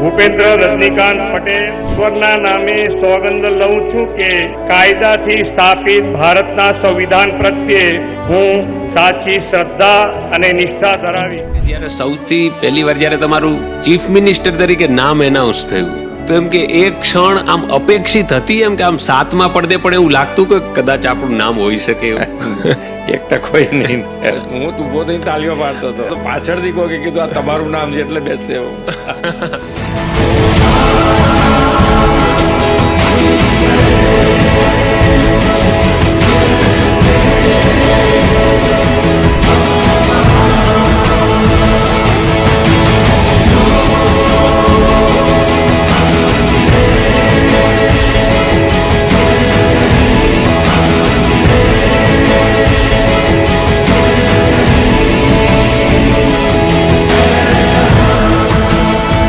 ભૂપેન્દ્ર રજનીકાંત પટેલ ઈશ્વરના નામે સોગંદ લઉં છું કે કાયદાથી સ્થાપિત ભારતના સંવિધાન પ્રત્યે હું સાચી શ્રદ્ધા અને નિષ્ઠા ધરાવી. જ્યારે સૌથી પહેલી વાર જ્યારે તમારું ચીફ મિનિસ્ટર તરીકે નામ એનાઉન્સ થયું તો એમ કે એક ક્ષણ આમ અપેક્ષિત હતી, એમ કે આમ સાતમા પડદે પણ એવું લાગતું કે કદાચ આપણું નામ હોઈ શકે એવું? એક ટકોય નહીં. હું ઊભો થઈને તાળીઓ પાડતો હતો, પાછળથી કોઈ કીધું આ તમારું નામ છે એટલે બેસે એવું.